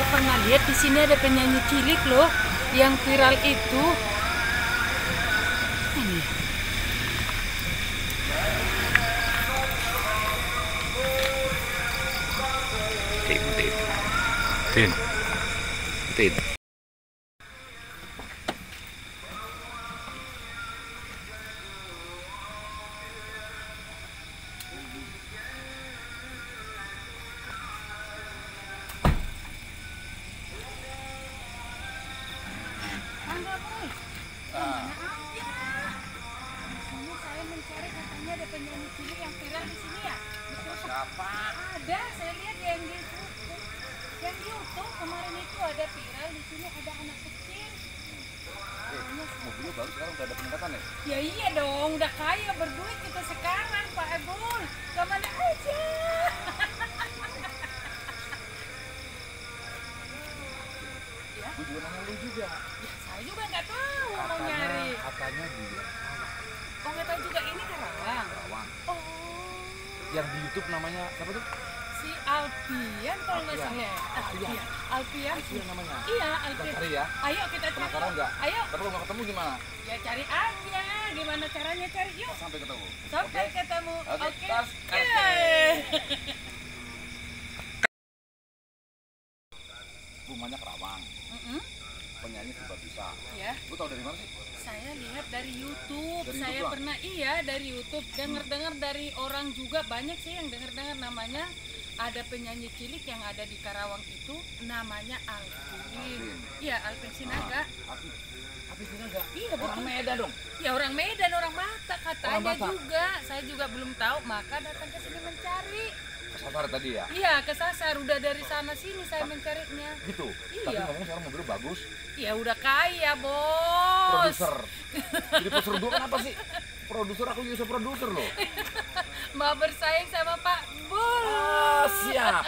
pernah lihat di sini ada penyanyi cilik loh yang viral itu. Ini. Tin. Saya mencari katanya ada penyanyi cilik yang viral di sini ya. Betul. Siapa? Ada, saya lihat yang di YouTube kemarin itu ada viral di sini ada anak kecil. Mobilnya baru sekarang udah ada peningkatan ya? Ya iya dong, udah kaya berduit kita sekarang Pak Ebul. Kemana aja? Ya, Gue juga nanya lu juga. ya saya juga nggak tahu mau nyari. Katanya dia Oh nggak tahu juga ini Karawang. Karawang. Oh. Yang di YouTube namanya siapa tuh? Si Alfian kalau nggak Alfian. salah ya. Alfian. Alfian. Itu yang namanya. Iya, Kita Alfian. cari ya. Ayo kita cari. Penasaran nggak? Ayo. Tapi kalau nggak ketemu gimana? Ya cari aja. Gimana caranya cari? Yuk. Sampai ketemu. Sampai Oke? ketemu. Oke, Oke. tas. Yeay. Rumahnya Karawang. Mm-mm. Penyanyi serba bisa. Ya. Lu tau dari mana sih? Saya lihat dari YouTube. Dari Saya YouTube pernah dari YouTube. Dengar-dengar dari orang juga banyak sih yang dengar-dengar namanya. Ada penyanyi cilik yang ada di Karawang itu namanya Alvin. Iya, Alvin Sinaga. Tapi Sinaga. Iya, Orang betul. Medan dong. Ya orang Medan, orang Batak katanya Orang Batak. juga. Saya juga belum tahu, maka datang ke sini mencari. Kesasar tadi ya? Iya, kesasar. Udah dari sana sini saya mencarinya. Gitu. Iya. Tapi ngomong sekarang mobilnya bagus. Ya udah kaya, Bos. Produser. Jadi produser gue kenapa sih? Produser, aku juga produser loh. Mau bersaing sama Pak Bul. Siap.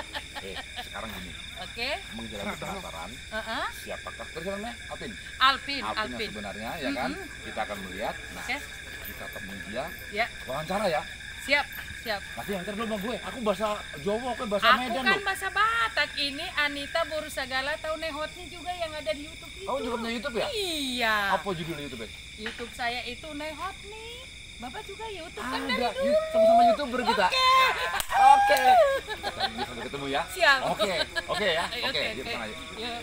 Sekarang gini. Oke. Menjalani pendaftaran. Heeh. Siapakah? Terus namanya Alvin. Alvin, Alvin yang Alvin. sebenarnya ya kan? Kita akan melihat. Nah, Oke. kita temui dia. Ya, Wawancara ya. siap, siap. Nanti yang dulu sama gue. Aku bahasa Jawa, aku bahasa Aku Medan kan loh. bahasa Batak. Ini Anita Borusagala tahu Nehotnya juga yang ada di YouTube itu. Kamu juga punya YouTube ya? Iya. Apa judulnya YouTube ya? YouTube saya itu Nehot nih. Bapak juga YouTube kan dari Ada. dulu. Sama-sama YouTuber kita. Oke. Kita sampai ketemu ya. Siap. Oke. Oke ya. Ayo, Oke. Di depan aja. Yuk.